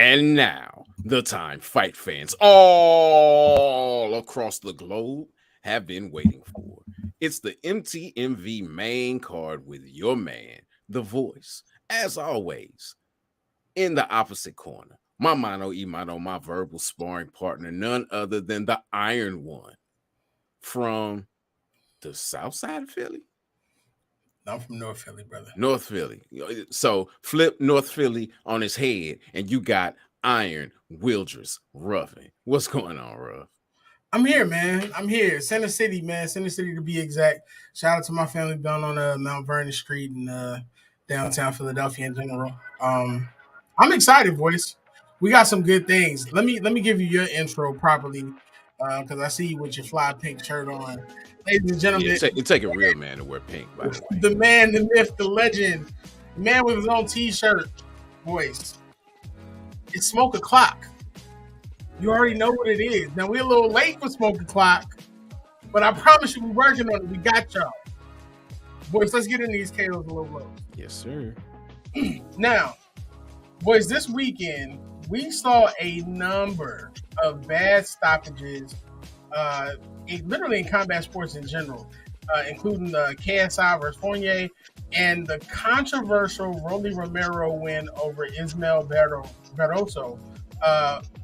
And now, the time fight fans all across the globe have been waiting for. It's the MTMV main card with your man, the Voyze. As always, in the opposite corner, my mano y mano, my verbal sparring partner, none other than the Iron One from the south side of Philly. I'm from North Philly, brother. North Philly. So flip North Philly on his head, and you got Iron Willdris Ruffin. What's going on, Ruff? I'm here, man. I'm here. Center City, man. Center City to be exact. Shout out to my family down on Mount Vernon Street and downtown Philadelphia in general. I'm excited, boys. We got some good things. Let me give you your intro properly, because I see you with your fly pink shirt on. Ladies and gentlemen, it take a real man to wear pink, by the way. The man, the myth, the legend, the man with his own T-shirt, boys. It's Smoke O'Clock. You already know what it is. Now, we're a little late for Smoke O'Clock, but I promise you we're working on it. We got y'all. Boys, let's get into these KOs a little low. Yes, sir. Now, boys, this weekend, we saw a number of bad stoppages, literally in combat sports in general, including the KSI versus Fournier and the controversial Rolly Romero win over Ismael Barroso.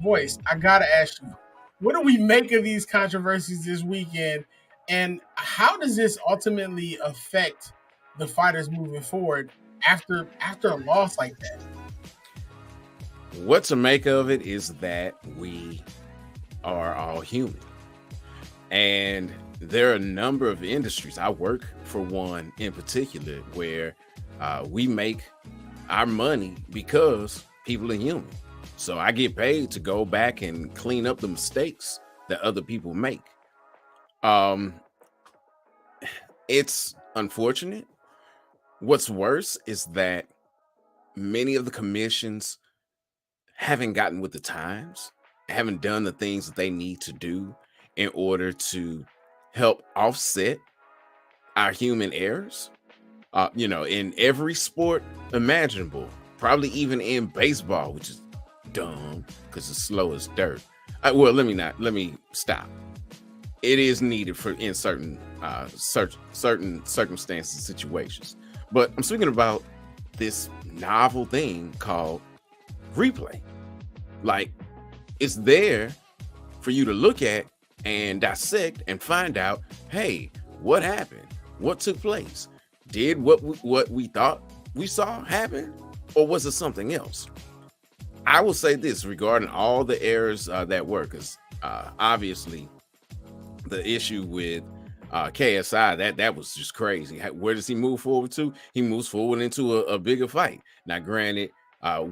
Voyze, I gotta ask you, what do we make of these controversies this weekend, and how does this ultimately affect the fighters moving forward after a loss like that? What to make of it is that we are all human, and there are a number of industries. I work for one in particular where we make our money because people are human. So I get paid to go back and clean up the mistakes that other people make. It's unfortunate. What's worse is that many of the commissions haven't gotten with the times, haven't done the things that they need to do in order to help offset our human errors. In every sport imaginable, probably even in baseball, which is dumb because it's slow as dirt. Let me stop. It is needed in certain circumstances, situations. But I'm speaking about this novel thing called replay. Like, it's there for you to look at and dissect and find out, hey, what happened? What took place? Did what we thought we saw happen? Or was it something else? I will say this regarding all the errors that were, because obviously the issue with KSI, that was just crazy. Where does he move forward to? He moves forward into a bigger fight. Now, granted,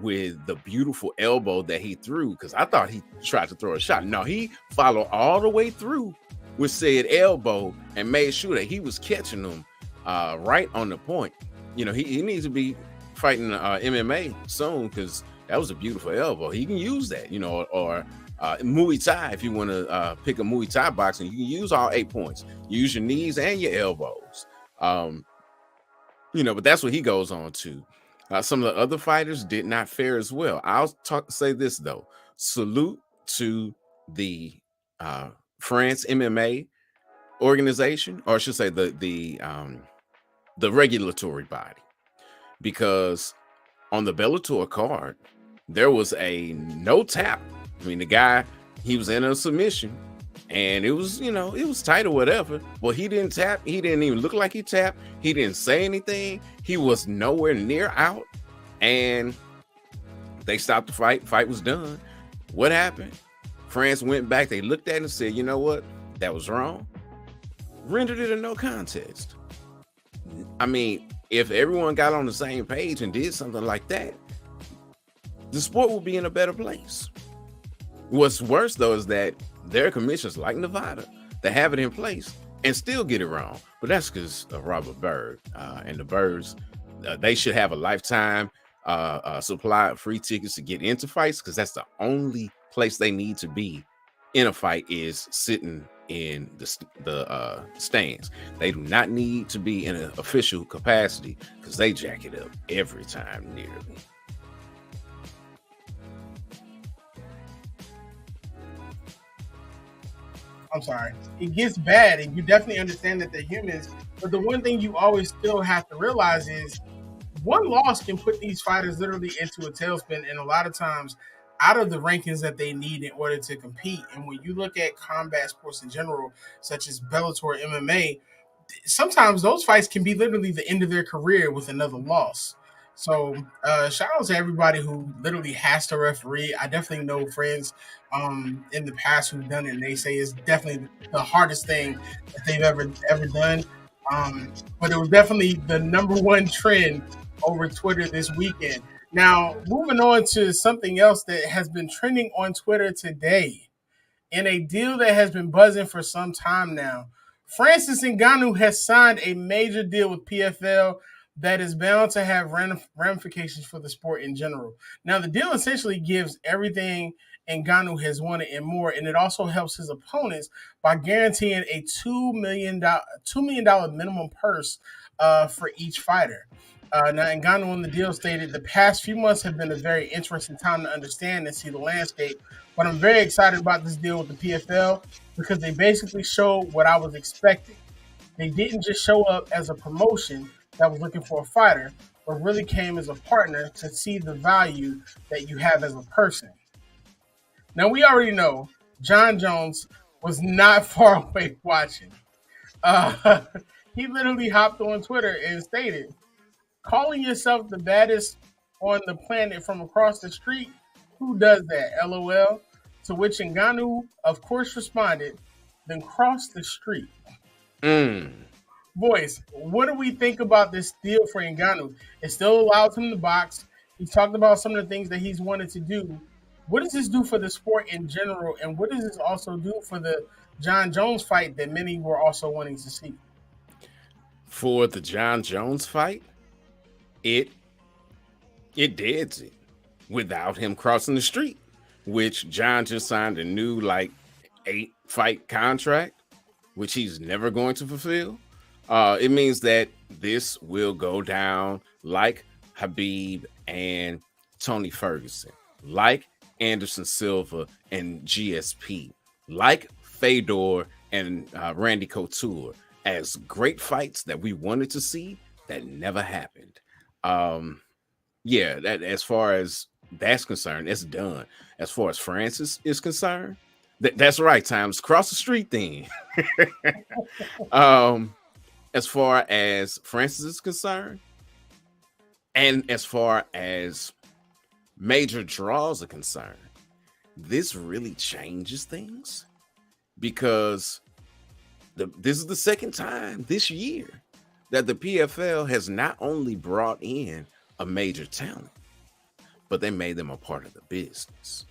with the beautiful elbow that he threw, because I thought he tried to throw a shot. No, he followed all the way through with said elbow and made sure that he was catching them right on the point. He needs to be fighting MMA soon, because that was a beautiful elbow. He can use that, or Muay Thai. If you want to pick a Muay Thai boxing, you can use all 8 points. Use your knees and your elbows. But that's what he goes on to. Some of the other fighters did not fare as well. I'll say this though: salute to the France MMA organization, or I should say the regulatory body, because on the Bellator card, there was a no tap. I mean, the guy, he was in a submission and it was, it was tight or whatever. Well, he didn't tap. He didn't even look like he tapped. He didn't say anything. He was nowhere near out. And they stopped the fight. Fight was done. What happened? France went back. They looked at it and said, you know what? That was wrong. Rendered it a no contest. I mean, if everyone got on the same page and did something like that, the sport would be in a better place. What's worse, though, is that there are commissions like Nevada that have it in place and still get it wrong. But that's because of Robert Byrd. And the Byrds, they should have a lifetime supply of free tickets to get into fights, because that's the only place they need to be in a fight, is sitting in the stands. They do not need to be in an official capacity, because they jack it up every time nearly. I'm sorry, it gets bad, and you definitely understand that they're humans. But the one thing you always still have to realize is one loss can put these fighters literally into a tailspin, and a lot of times out of the rankings that they need in order to compete. And when you look at combat sports in general, such as Bellator, MMA, sometimes those fights can be literally the end of their career with another loss. So shout out to everybody who literally has to referee. I definitely know friends in the past who've done it, and they say it's definitely the hardest thing that they've ever done. But it was definitely the number one trend over Twitter this weekend. Now, moving on to something else that has been trending on Twitter today, in a deal that has been buzzing for some time now. Francis Ngannou has signed a major deal with PFL that is bound to have ramifications for the sport in general. Now, the deal essentially gives everything Ngannou has wanted and more, and it also helps his opponents by guaranteeing a $2 million minimum purse for each fighter. Now, Ngannou on the deal stated, the past few months have been a very interesting time to understand and see the landscape, but I'm very excited about this deal with the PFL because they basically showed what I was expecting. They didn't just show up as a promotion that was looking for a fighter, but really came as a partner to see the value that you have as a person. Now, we already know Jon Jones was not far away watching. He literally hopped on Twitter and stated, calling yourself the baddest on the planet from across the street? Who does that? LOL. To which Ngannou, of course, responded, then cross the street. Voyze, what do we think about this deal for Ngannou? It still allows him to box. He talked about some of the things that he's wanted to do. What does this do for the sport in general? And what does this also do for the Jon Jones fight that many were also wanting to see? For the Jon Jones fight, it deads it without him crossing the street, which Jon just signed a new 8-fight contract, which he's never going to fulfill. It means that this will go down like Khabib and Tony Ferguson, like Anderson Silva and GSP, like Fedor and Randy Couture, as great fights that we wanted to see that never happened. That as far as that's concerned, it's done. As far as Francis is concerned, that's right, Times. Cross the street then. As far as Francis is concerned, and as far as major draws are concerned, this really changes things because this is the second time this year that the PFL has not only brought in a major talent, but they made them a part of the business.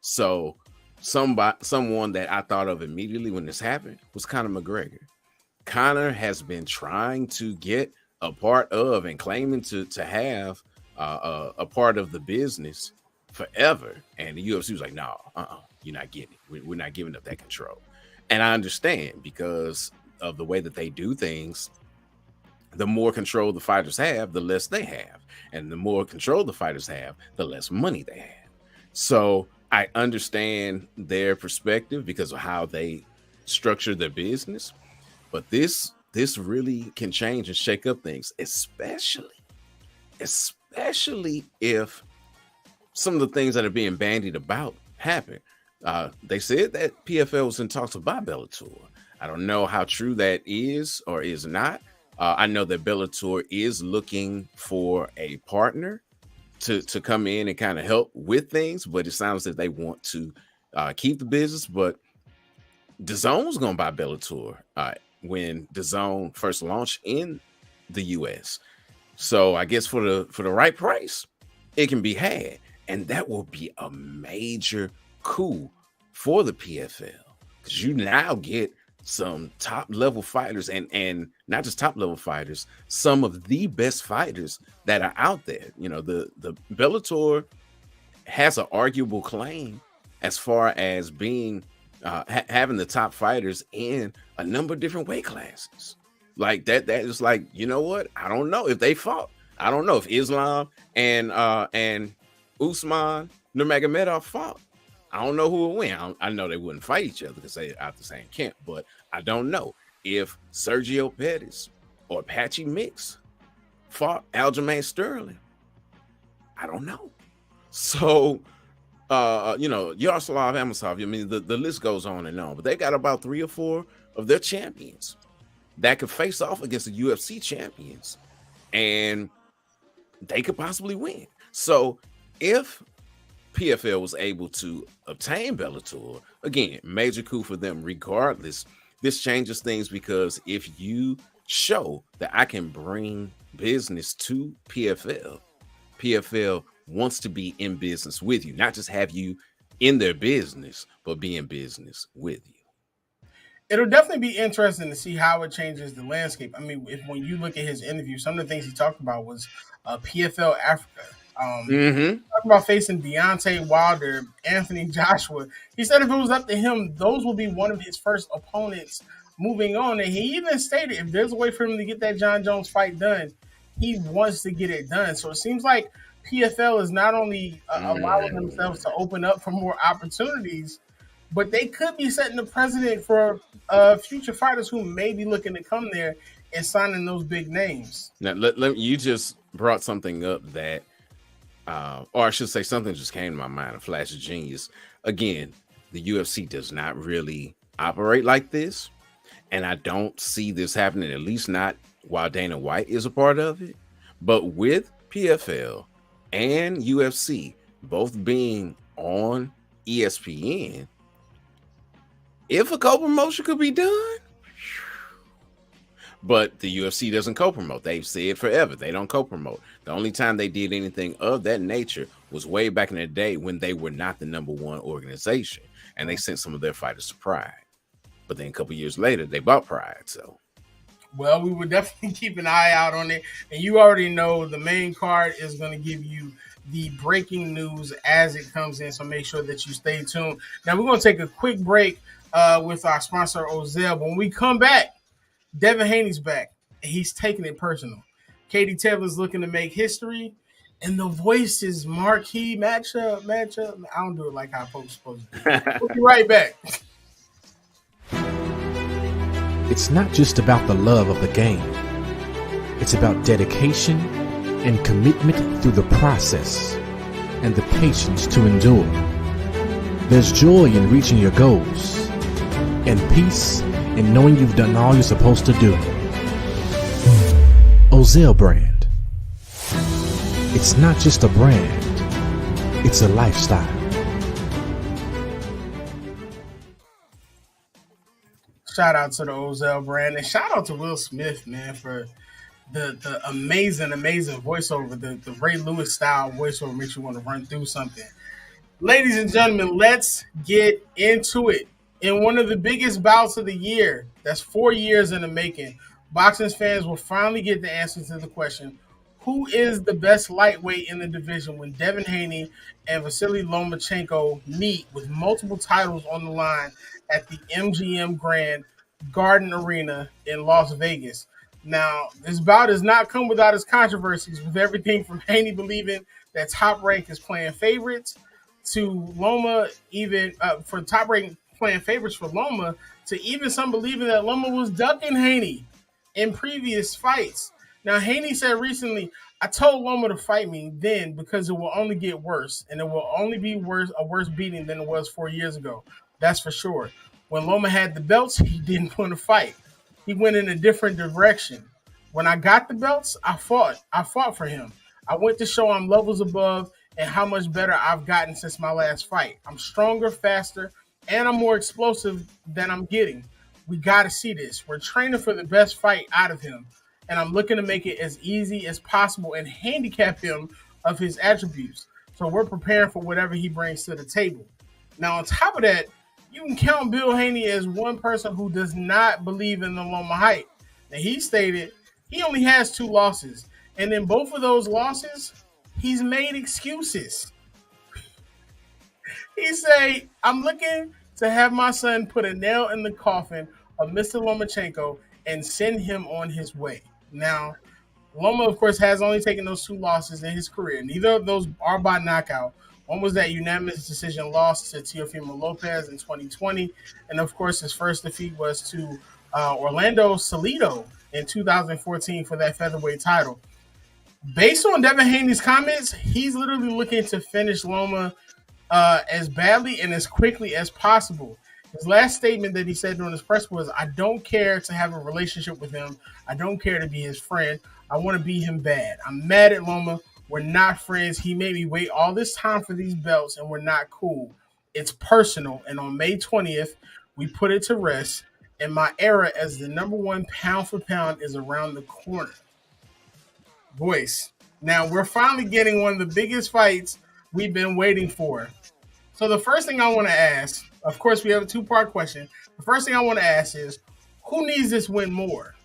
So someone that I thought of immediately when this happened was Conor McGregor. Conor has been trying to get a part of and claiming to have a part of the business forever. And the UFC was like, no, you're not getting it. We're not giving up that control. And I understand because of the way that they do things. The more control the fighters have, the less they have. And the more control the fighters have, the less money they have. So I understand their perspective because of how they structure their business. But this really can change and shake up things, especially if some of the things that are being bandied about happen. They said that PFL was in talks to buy Bellator. I don't know how true that is or is not. I know that Bellator is looking for a partner to come in and kind of help with things, but it sounds that they want to keep the business. But DAZN's going to buy Bellator when DAZN first launched in the US. So I guess for the right price, it can be had. And that will be a major coup for the PFL because you now get some top level fighters and not just top level fighters, some of the best fighters that are out there. You know, the Bellator has an arguable claim as far as being having the top fighters in a number of different weight classes. Like that is like, you know what? I don't know if they fought. I don't know if Islam and Usman Nurmagomedov fought. I don't know who will win. I know they wouldn't fight each other because they're out the same camp, but I don't know if Sergio Pettis or Apache Mix fought Aljamain Sterling. I don't know. So, Yaroslav Amosov, I mean, the list goes on and on, but they got about 3 or 4 of their champions that could face off against the UFC champions, and they could possibly win. So if PFL was able to obtain Bellator, again, major coup for them regardless. This changes things because if you show that I can bring business to PFL, PFL wants to be in business with you, not just have you in their business, but be in business with you. It'll definitely be interesting to see how it changes the landscape. I mean, when you look at his interview, some of the things he talked about was PFL Africa. Talking about facing Deontay Wilder, Anthony Joshua. He said if it was up to him, those will be one of his first opponents moving on. And he even stated if there's a way for him to get that John Jones fight done, he wants to get it done. So it seems like PFL is not only allowing themselves to open up for more opportunities, but they could be setting the precedent for future fighters who may be looking to come there and signing those big names. Now, you just brought something up that, or I should say something just came to my mind, a flash of genius. Again, the UFC does not really operate like this, and I don't see this happening, at least not while Dana White is a part of it. But with PFL and UFC both being on ESPN, if a co-promotion could be done, but the UFC doesn't co-promote. They've said forever they don't co-promote. The only time they did anything of that nature was way back in the day when they were not the #1 organization, and they sent some of their fighters to Pride. But then a couple years later, they bought Pride. So, well, we would definitely keep an eye out on it. And you already know the main card is going to give you the breaking news as it comes in. So make sure that you stay tuned. Now we're going to take a quick break with our sponsor, Ozell. But when we come back, Devin Haney's back, and he's taking it personal. Katie Taylor's looking to make history, and the Voyze's marquee matchup. I don't do it like how folks supposed to do. We'll be right back. It's not just about the love of the game. It's about dedication and commitment through the process and the patience to endure. There's joy in reaching your goals and peace in knowing you've done all you're supposed to do. Ozell brand. It's not just a brand, it's a lifestyle. Shout out to the Ozell brand, and shout out to Will Smith, man, for the amazing voiceover, the Ray Lewis style voiceover makes you want to run through something. Ladies and gentlemen, let's get into it. In one of the biggest bouts of the year, that's 4 years in the making, boxing fans will finally get the answer to the question, who is the best lightweight in the division, when Devin Haney and Vasily Lomachenko meet with multiple titles on the line at the MGM Grand Garden Arena in Las Vegas. Now, this bout has not come without its controversies, with everything from Haney believing that Top Rank is playing favorites to Loma for Top Rank playing favorites for Loma, to even some believing that Loma was ducking Haney in previous fights. Now, Haney said recently, I told Loma to fight me then because it will only get worse, and it will only be a worse beating than it was 4 years ago. That's for sure. When Loma had the belts, he didn't want to fight. He went in a different direction. When I got the belts, I fought. I fought for him. I went to show him levels above and how much better I've gotten since my last fight. I'm stronger, faster, and I'm more explosive than I'm getting. We got to see this. We're training for the best fight out of him, and I'm looking to make it as easy as possible and handicap him of his attributes. So we're preparing for whatever he brings to the table. Now, on top of that, you can count Bill Haney as one person who does not believe in the Loma hype. Now, he stated he only has 2 losses, and in both of those losses, he's made excuses. He say, I'm looking to have my son put a nail in the coffin of Mr. Lomachenko and send him on his way. Now, Loma, of course, has only taken those 2 losses in his career. Neither of those are by knockout, One was that unanimous decision loss to Teofimo Lopez in 2020. And of course, his first defeat was to Orlando Salido in 2014 for that featherweight title. Based on Devin Haney's comments, he's literally looking to finish Loma as badly and as quickly as possible. His last statement that he said during his press was, "I don't care to have a relationship with him. I don't care to be his friend. I want to beat him bad. I'm mad at Loma. We're not friends. He made me wait all this time for these belts, and we're not cool. It's personal, and on May 20th, we put it to rest, and my era as the number one pound for pound is around the corner." Voyze. Now, we're finally getting one of the biggest fights we've been waiting for. So the first thing I want to ask, of course, we have a two-part question. The first thing I want to ask is, who needs this win more?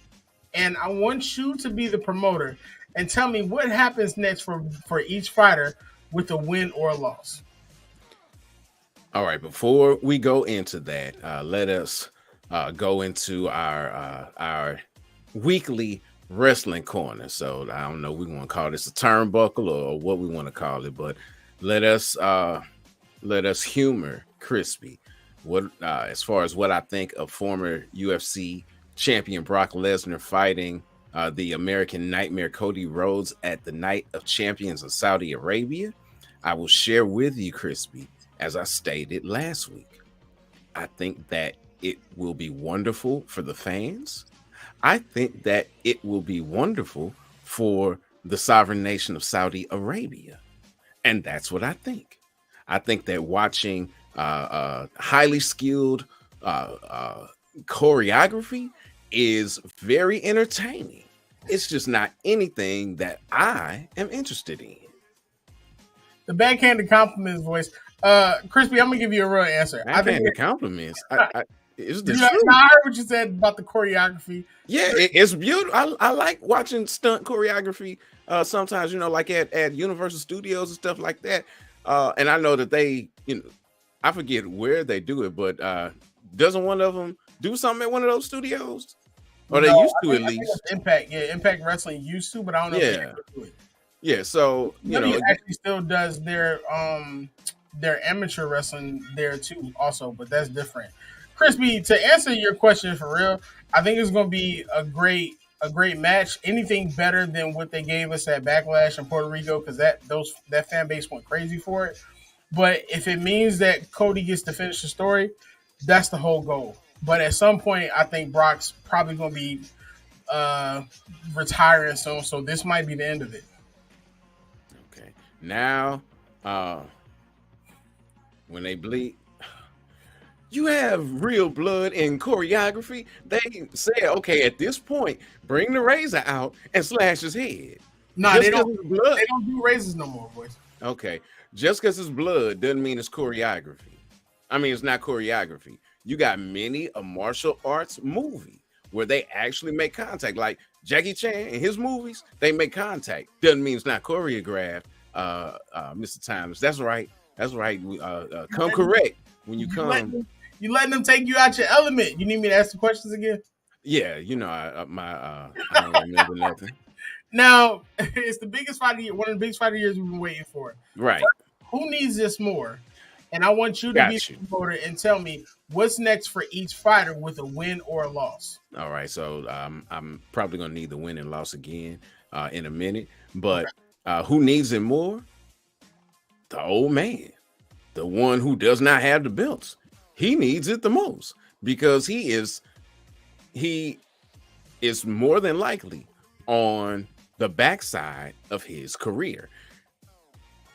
And I want you to be the promoter and tell me what happens next for each fighter with a win or a loss. All right, before we go into that, let us go into our weekly wrestling corner. So I don't know, we want to call this a turnbuckle or what we want to call it, but let us humor Crispy. What as far as what I think of former UFC champion Brock Lesnar fighting the American Nightmare Cody Rhodes at the Night of Champions of Saudi Arabia, I will share with you, Crispy, as I stated last week. I think that it will be wonderful for the fans. I think that it will be wonderful for the sovereign nation of Saudi Arabia. And that's what I think. I think that watching highly skilled choreography is very entertaining. It's just not anything that I am interested in. The backhanded compliments, Voyze. Crispy, I'm gonna give you a real answer. Backhanded compliments. It's the truth. I heard what you said about the choreography. Yeah, it's beautiful. I like watching stunt choreography. Sometimes, like at Universal Studios and stuff like that. And I know that they, I forget where they do it, but doesn't one of them do something at one of those studios? Or they used to, at least. Impact, Impact Wrestling used to, but I don't know if they ever do it. Yeah, so WWE actually still does their amateur wrestling there too, also, but that's different. Crispy, to answer your question for real, I think it's going to be a great match. Anything better than what they gave us at Backlash in Puerto Rico, because that fan base went crazy for it. But if it means that Cody gets to finish the story, that's the whole goal. But at some point, I think Brock's probably going to be retiring soon, so this might be the end of it. Okay. Now, when they bleed, you have real blood in choreography. They said, okay, at this point, bring the razor out and slash his head. No, they don't do razors no more, boys. Okay. Just because it's blood doesn't mean it's choreography. I mean, it's not choreography. You got many a martial arts movie where they actually make contact. Like Jackie Chan in his movies, they make contact. Doesn't mean it's not choreographed, Mr. Thomas. That's right. That's right. Come correct when you come. You letting them take you out your element. You need me to ask the questions again? Yeah, I don't remember nothing. Now, it's the biggest fight of the year, one of the biggest fight of the years we've been waiting for. Right. Who needs this more? And I want you to be the promoter and tell me what's next for each fighter with a win or a loss. All right. So I'm probably going to need the win and loss again in a minute. But who needs it more? The old man, the one who does not have the belts. He needs it the most because he is more than likely on the backside of his career.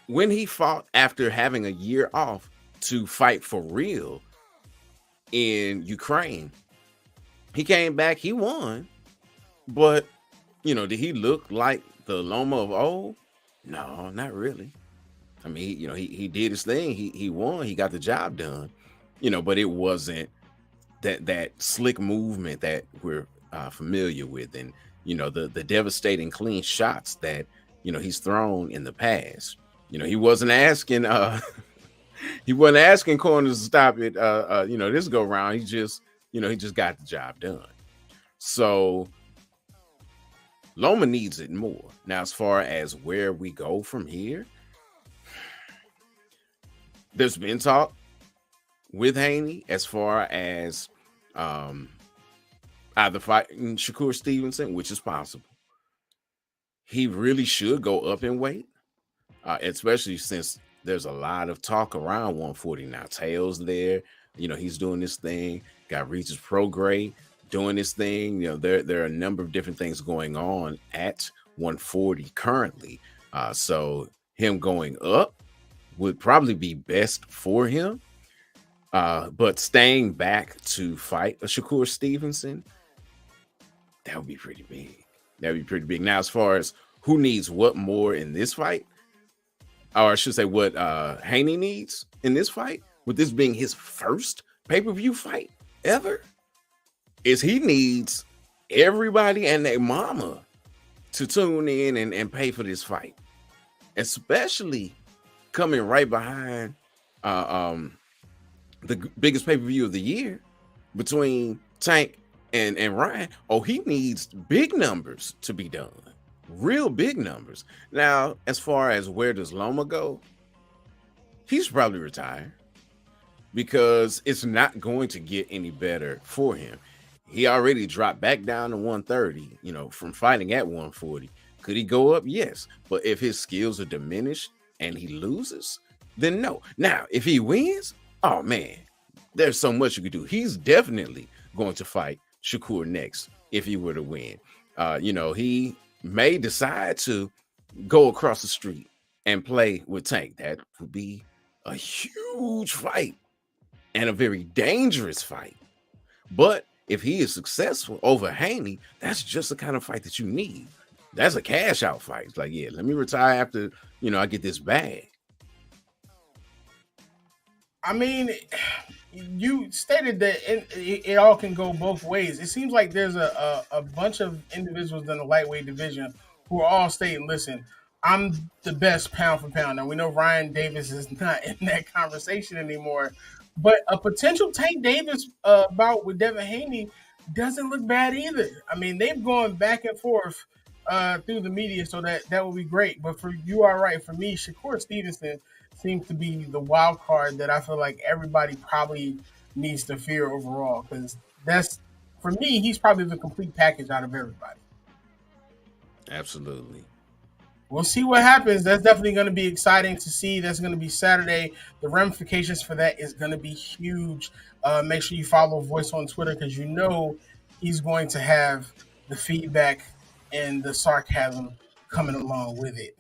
When he fought after having a year off to fight for real in Ukraine, he came back, he won, but did he look like the Loma of old? No, not really. I mean, he did his thing. He won. He got the job done. But it wasn't that slick movement that we're familiar with, and the devastating clean shots that he's thrown in the past. He wasn't asking corners to stop it. This go round. He just got the job done. So Loma needs it more. Now, as far as where we go from here, There's been talk with Haney as far as either fighting Shakur Stevenson, which is possible. He really should go up in weight, especially since there's a lot of talk around 140 now. Tails there, he's doing this thing. Got Regis Prograis doing this thing. There are a number of different things going on at 140 currently. So him going up would probably be best for him. But staying back to fight a Shakur Stevenson, that would be pretty big. That would be pretty big. Now, as far as who needs what more in this fight, or I should say what Haney needs in this fight, with this being his first pay-per-view fight ever, is he needs everybody and their mama to tune in and pay for this fight, especially coming right behind the biggest pay-per-view of the year between Tank and Ryan. Oh, he needs big numbers to be done. Real big numbers. Now, as far as where does Loma go, he's probably retired because it's not going to get any better for him. He already dropped back down to 130, from fighting at 140. Could he go up? Yes. But if his skills are diminished and he loses, then no. Now, if he wins, oh man, there's so much you could do. He's definitely going to fight Shakur next if he were to win. He may decide to go across the street and play with Tank. That would be a huge fight and a very dangerous fight. But if he is successful over Haney, that's just the kind of fight that you need. That's a cash out fight. It's like, yeah, let me retire after, I get this bag. I mean, you stated that it all can go both ways. It seems like there's a bunch of individuals in the lightweight division who are all stating, listen, I'm the best pound for pound. Now, we know Ryan Davis is not in that conversation anymore, but a potential Tank Davis bout with Devin Haney doesn't look bad either. I mean, they've gone back and forth through the media, so that would be great. But you are right. For me, Shakur Stevenson seems to be the wild card that I feel like everybody probably needs to fear overall, because that's, for me, he's probably the complete package out of everybody. Absolutely. We'll see what happens. That's definitely going to be exciting to see. That's going to be Saturday. The ramifications for that is going to be huge. Make sure you follow Voyze on Twitter, because he's going to have the feedback and the sarcasm coming along with it.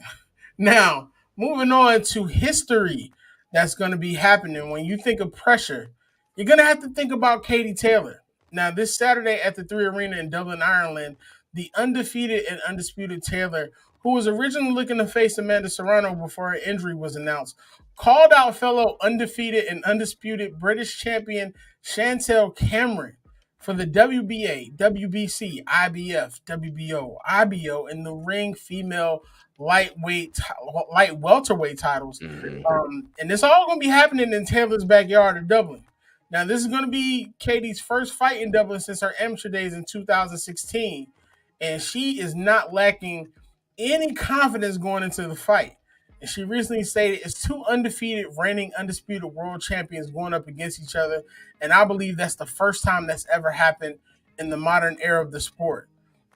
Now, moving on to history that's going to be happening. When you think of pressure, you're going to have to think about Katie Taylor. Now, this Saturday at the 3 Arena in Dublin, Ireland, the undefeated and undisputed Taylor, who was originally looking to face Amanda Serrano before her injury was announced, called out fellow undefeated and undisputed British champion Chantel Cameron for the WBA, WBC, IBF, WBO, IBO, and the ring female light welterweight titles. Mm-hmm. And it's all going to be happening in Taylor's backyard of Dublin. Now, this is going to be Katie's first fight in Dublin since her amateur days in 2016. And she is not lacking any confidence going into the fight. And she recently stated it's 2 undefeated, reigning undisputed world champions going up against each other. And I believe that's the first time that's ever happened in the modern era of the sport.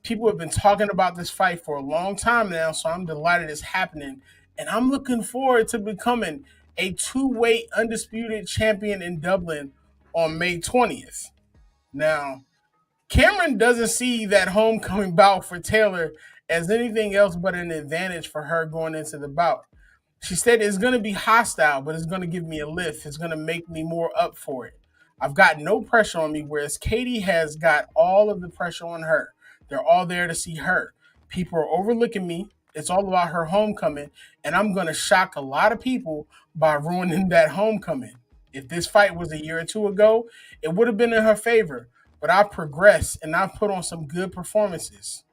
People have been talking about this fight for a long time now, so I'm delighted it's happening. And I'm looking forward to becoming a 2-weight undisputed champion in Dublin on May 20th. Now, Cameron doesn't see that homecoming bout for Taylor as anything else but an advantage for her going into the bout. She said it's going to be hostile, but it's going to give me a lift. It's going to make me more up for it. I've got no pressure on me, whereas Katie has got all of the pressure on her. They're all there to see her. People are overlooking me. It's all about her homecoming, and I'm going to shock a lot of people by ruining that homecoming. If this fight was a year or two ago, it would have been in her favor, but I've progressed, and I've put on some good performances.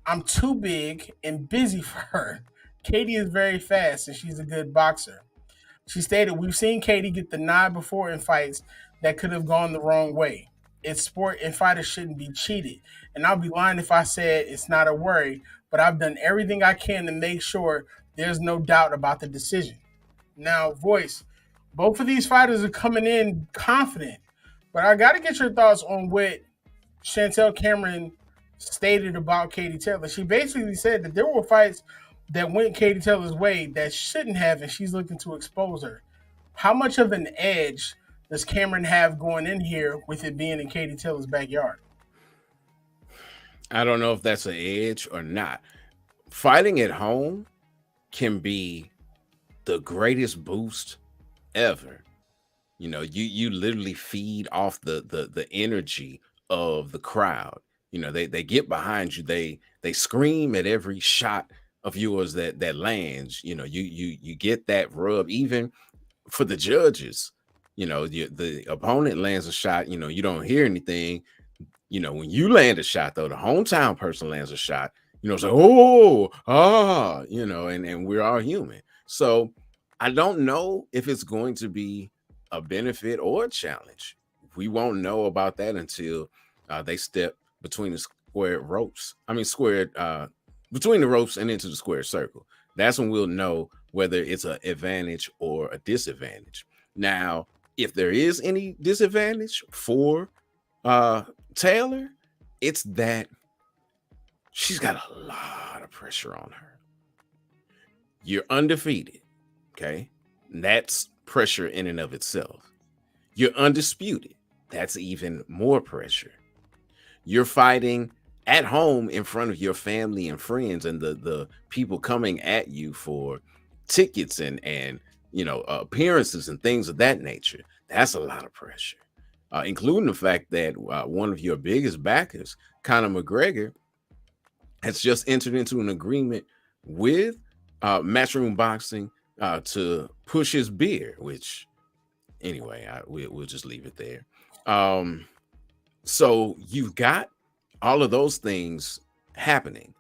I'm too big and busy for her. Katie is very fast, and she's a good boxer. She stated, we've seen Katie get the nod before in fights that could have gone the wrong way. It's sport, and fighters shouldn't be cheated. And I'll be lying if I said it's not a worry, but I've done everything I can to make sure there's no doubt about the decision. Now, Voice, both of these fighters are coming in confident, but I got to get your thoughts on what Chantel Cameron stated about Katie Taylor. She basically said that there were fights that went Katie Taylor's way that shouldn't have, and she's looking to expose her. How much of an edge does Cameron have going in here with it being in Katie Taylor's backyard? I don't know if that's an edge or not. Fighting at home can be the greatest boost ever. You know, you literally feed off the energy of the crowd. You know, they get behind you. They scream at every shot of yours that lands. You know, you get that rub. Even for the judges, you know, the opponent lands a shot. You know, you don't hear anything. You know, when you land a shot, though, the hometown person lands a shot. You know, it's like, you know, and we're all human. So I don't know if it's going to be a benefit or a challenge. We won't know about that until they step between the squared ropes. I mean, squared between the ropes and into the square circle. That's when we'll know whether it's an advantage or a disadvantage. Now, if there is any disadvantage for Taylor, it's that she's got a lot of pressure on her. You're undefeated, okay? And that's pressure in and of itself. You're undisputed. That's even more pressure. You're fighting at home in front of your family and friends and the people coming at you for tickets and you know, appearances and things of that nature. That's a lot of pressure. Including the fact that one of your biggest backers, Conor McGregor, has just entered into an agreement with Matchroom Boxing to push his beer, which anyway, we'll just leave it there. So you've got all of those things happening.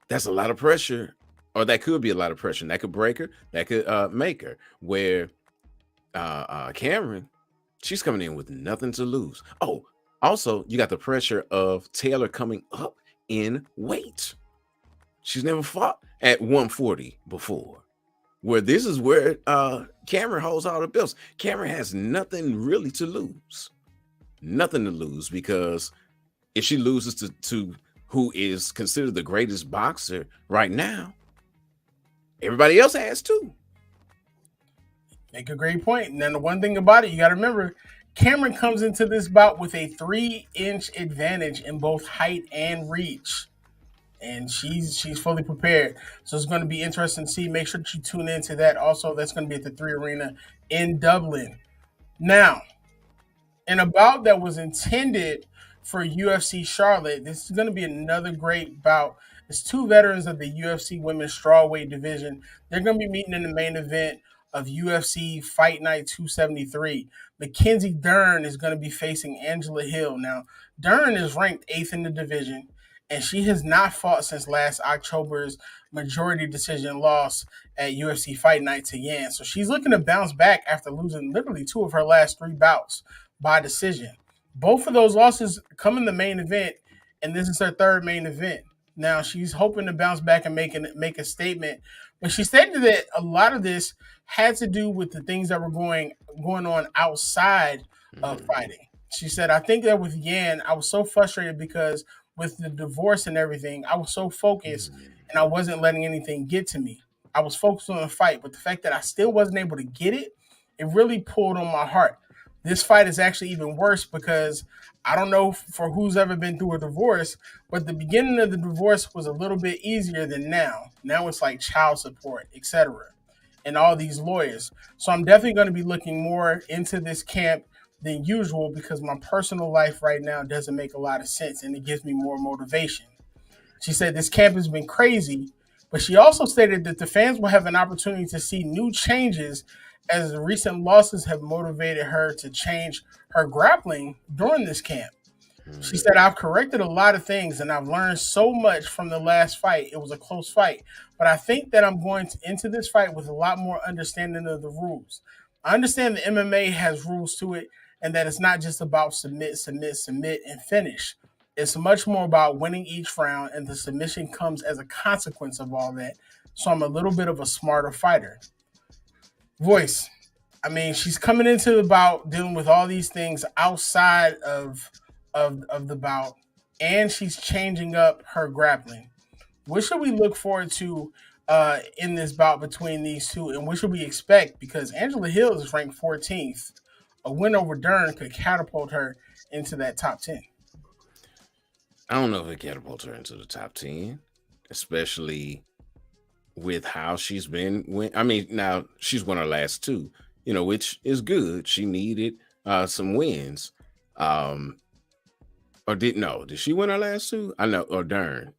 That's a lot of pressure, or that could be a lot of pressure. And that could break her, that could make her. Where Cameron, she's coming in with nothing to lose. Oh, also, you got the pressure of Taylor coming up in weight. She's never fought at 140 before. Where this is where Cameron holds all the belts. Cameron has nothing really to lose. Nothing to lose, because if she loses to who is considered the greatest boxer right now, everybody else has too. Make a great point. And then the one thing about it, you got to remember, Cameron comes into this bout with a 3-inch advantage in both height and reach. And she's fully prepared. So it's going to be interesting to see. Make sure that you tune into that. Also, that's going to be at the 3 Arena in Dublin. Now, in a bout that was intended for UFC Charlotte, this is going to be another great bout. It's 2 veterans of the UFC Women's Strawweight division. They're going to be meeting in the main event of UFC Fight Night 273. Mackenzie Dern is going to be facing Angela Hill. Now, Dern is ranked 8th in the division, and she has not fought since last October's majority decision loss at UFC Fight Night to Yan. So she's looking to bounce back after losing literally 2 of her last 3 bouts by decision. Both of those losses come in the main event, and this is her 3rd main event. Now, she's hoping to bounce back and make a statement, but she stated that a lot of this had to do with the things that were going on outside of fighting. She said, I think that with Yan, I was so frustrated because with the divorce and everything, I was so focused and I wasn't letting anything get to me. I was focused on the fight, but the fact that I still wasn't able to get it, it really pulled on my heart. This fight is actually even worse because I don't know for who's ever been through a divorce, but the beginning of the divorce was a little bit easier than now. Now it's like child support, etc., and all these lawyers. So I'm definitely going to be looking more into this camp than usual because my personal life right now doesn't make a lot of sense, and it gives me more motivation. She said this camp has been crazy, but she also stated that the fans will have an opportunity to see new changes as the recent losses have motivated her to change her grappling during this camp. She said, I've corrected a lot of things and I've learned so much from the last fight. It was a close fight, but I think that I'm going into this fight with a lot more understanding of the rules. I understand that MMA has rules to it and that it's not just about submit, and finish. It's much more about winning each round, and the submission comes as a consequence of all that. So I'm a little bit of a smarter fighter. Voyze. I mean, she's coming into the bout dealing with all these things outside of the bout, and she's changing up her grappling. What should we look forward to in this bout between these two, and what should we expect? Because Angela Hill is ranked 14th. A win over Dern could catapult her into that top 10. I don't know if it catapults her into the top 10, especially with how she's been. I mean, now she's won her last two, which is good. She needed some wins. Did she win her last two? I know, or Dern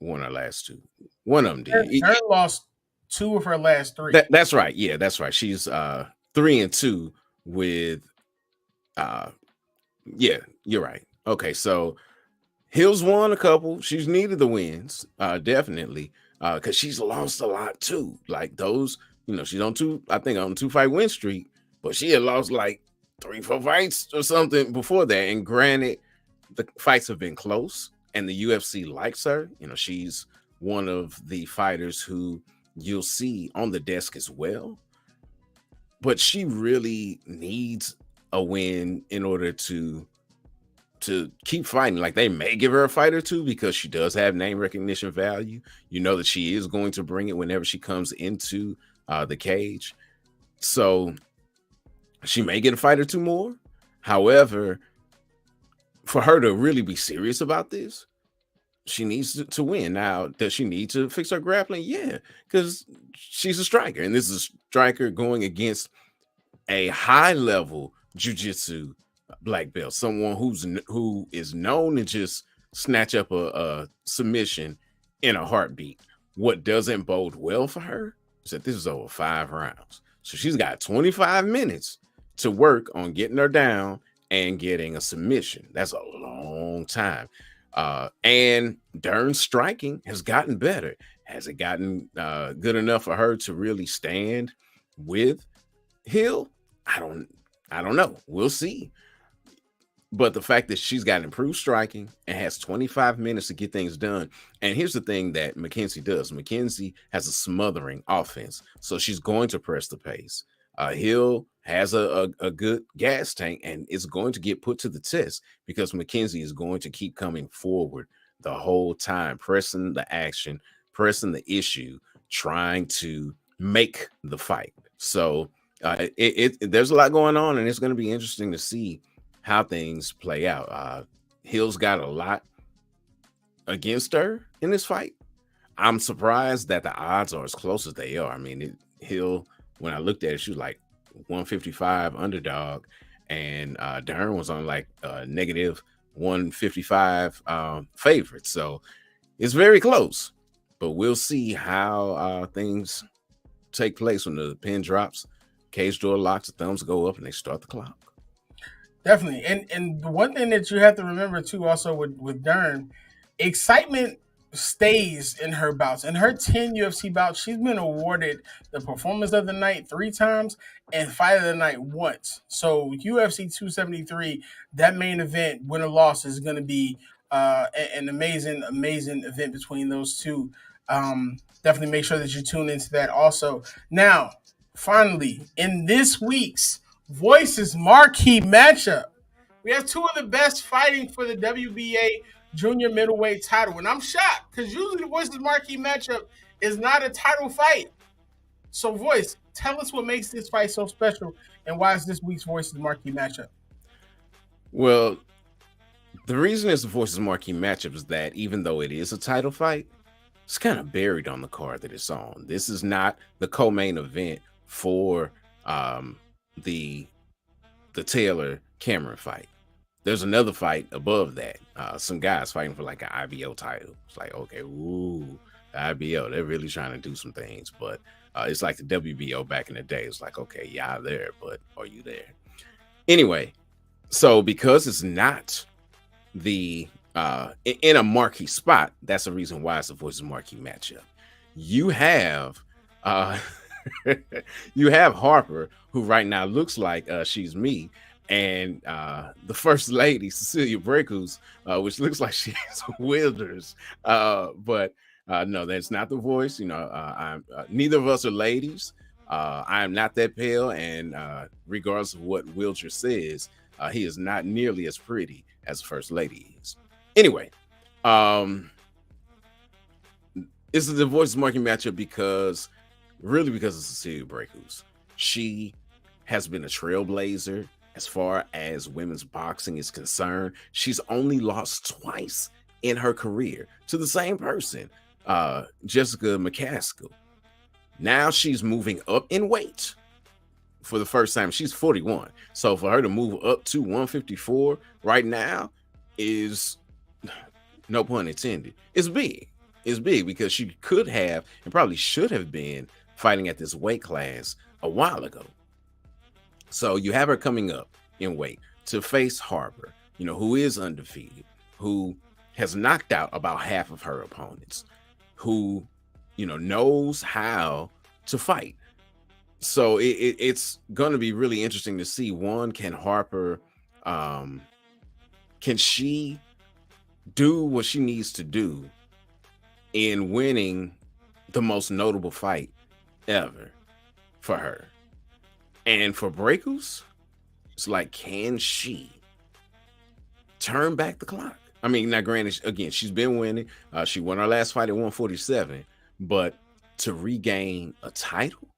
won her last two. One of them did. Dern lost two of her last three. That's right. Yeah, that's right. She's 3-2 with yeah, you're right. Okay, so Hill's won a couple. She's needed the wins, definitely, because she's lost a lot too. Like those, she's on I think on 2-fight win streak, but she had lost like 3-4 fights or something before that. And granted, the fights have been close, and the UFC likes her. She's one of the fighters who you'll see on the desk as well. But she really needs a win in order to keep fighting. Like they may give her a fight or two because she does have name recognition value. That she is going to bring it whenever she comes into the cage. So she may get a fight or two more. However, for her to really be serious about this, she needs to win. Now, does she need to fix her grappling? Yeah, because she's a striker, and this is a striker going against a high-level jiu-jitsu black belt, someone who is known to just snatch up a submission in a heartbeat. What doesn't bode well for her is that this is over 5 rounds. So she's got 25 minutes to work on getting her down and getting a submission. That's a long time. And Dern's striking has gotten better. Has it gotten good enough for her to really stand with Hill? I don't know. We'll see. But the fact that she's got improved striking and has 25 minutes to get things done. And here's the thing that Mackenzie does. Mackenzie has a smothering offense. So she's going to press the pace. Hill has a good gas tank and is going to get put to the test because Mackenzie is going to keep coming forward the whole time, pressing the action, pressing the issue, trying to make the fight. So there's a lot going on, and it's going to be interesting to see how things play out. Hill's got a lot against her in this fight. I'm surprised that the odds are as close as they are. I mean, Hill, when I looked at it, she was like 155 underdog, and Dern was on like negative 155 favorite. So it's very close, but we'll see how things take place when the pin drops, cage door locks, the thumbs go up, and they start the clock. Definitely. And the one thing that you have to remember too, also with Dern, excitement stays in her bouts. In her 10 UFC bouts, she's been awarded the performance of the night 3 times and fight of the night once. So UFC 273, that main event, win or loss, is going to be an amazing event between those two. Definitely make sure that you tune into that also. Now, finally, in this week's Voyze's marquee matchup, we have two of the best fighting for the WBA junior middleweight title. And I'm shocked because usually the Voyze's marquee matchup is not a title fight. So Voyze, tell us what makes this fight so special and why is this week's Voyze's marquee matchup? Well, the reason it's the Voyze's marquee matchup is that even though it is a title fight, it's kind of buried on the card that it's on. This is not the co-main event for the Taylor Cameron fight. There's another fight above that. Some guys fighting for like an IBO title. It's like, okay, ooh, the IBO, they're really trying to do some things, but it's like the WBO back in the day. It's like, okay, yeah, I'm there, but are you there? Anyway, so because it's not the in a marquee spot, that's the reason why it's the Voyze's marquee matchup. You have you have Harper, who right now looks like she's me, and the first lady, Cecilia Brækhus, which looks like she's Willdris. But no, that's not the Voyze. Neither of us are ladies, I am not that pale, and regardless of what Willdris says, he is not nearly as pretty as the First Lady is. Anyway, this is the Voyze marquee matchup because of Cecilia Brækhus. She has been a trailblazer as far as women's boxing is concerned. She's only lost twice in her career to the same person, Jessica McCaskill. Now she's moving up in weight for the first time. She's 41. So for her to move up to 154 right now is, no pun intended, it's big. It's big because she could have and probably should have been fighting at this weight class a while ago. So you have her coming up in weight to face Harper, who is undefeated, who has knocked out about half of her opponents, who, knows how to fight. So it's going to be really interesting to see, one, can Harper, can she do what she needs to do in winning the most notable fight ever for her? And for Brækhus, it's like, can she turn back the clock? I mean, now granted, again, she's been winning. She won her last fight at 147, but to regain a title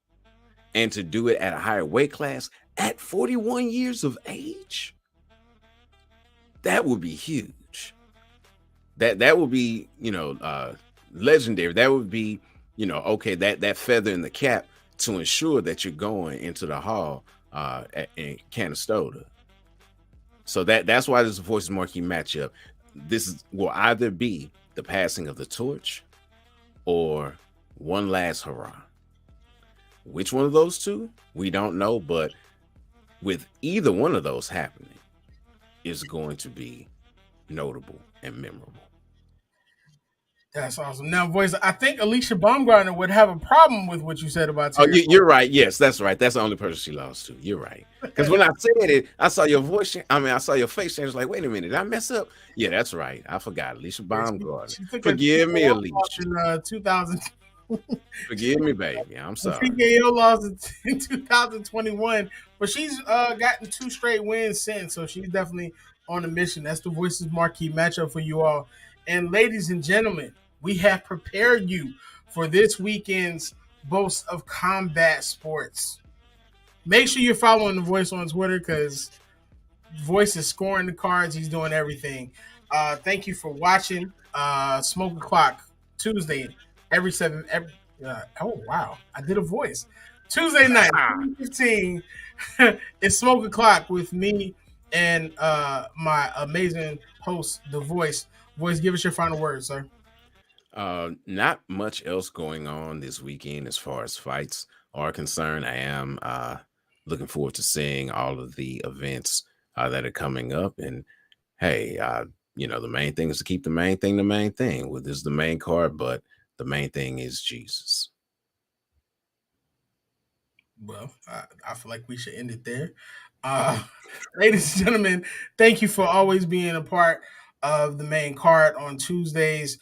and to do it at a higher weight class at 41 years of age, that would be huge. That would be, legendary. That would be, okay, that feather in the cap to ensure that you're going into the hall in Canastota. So that's why this is a Voyze marquee matchup. This will either be the passing of the torch or one last hurrah. Which one of those two, we don't know, but with either one of those happening, is going to be notable and memorable. That's awesome. Now, Voyze, I think Alicia Baumgartner would have a problem with what you said about Terry. Oh, you're right. Yes, that's right. That's the only person she lost to. You're right. Because when I said it, I saw your voice. I saw your face change. Like, wait a minute, did I mess up? Yeah, that's right. I forgot. Alicia Baumgartner. Forgive me, Alicia. In 2000. Forgive me, baby. I'm sorry. PKO lost in 2021, but she's gotten 2 straight wins since, so she's definitely on a mission. That's the Voyze marquee matchup for you all. And ladies and gentlemen, we have prepared you for this weekend's Boast of Combat Sports. Make sure you're following the Voyze on Twitter because Voyze is scoring the cards. He's doing everything. Thank you for watching. Smoke the Clock Tuesday every 7. Oh wow, I did a voice. Tuesday night, 15. It's Smoke the Clock with me and my amazing host, The Voyze. Voyze, give us your final words, sir. Not much else going on this weekend as far as fights are concerned. I am looking forward to seeing all of the events that are coming up. And hey, the main thing is to keep the main thing the main thing. Well, this is the main card, but the main thing is Jesus. Well, I feel like we should end it there. Ladies and gentlemen, thank you for always being a part of the main card on Tuesdays.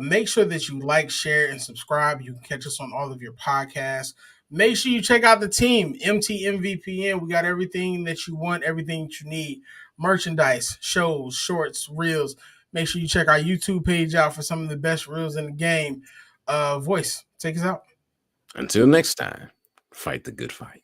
Make sure that you like, share, and subscribe. You can catch us on all of your podcasts. Make sure you check out the team, MTMVPN. We got everything that you want, everything that you need. Merchandise, shows, shorts, reels. Make sure you check our YouTube page out for some of the best reels in the game. Voyze, take us out. Until next time, fight the good fight.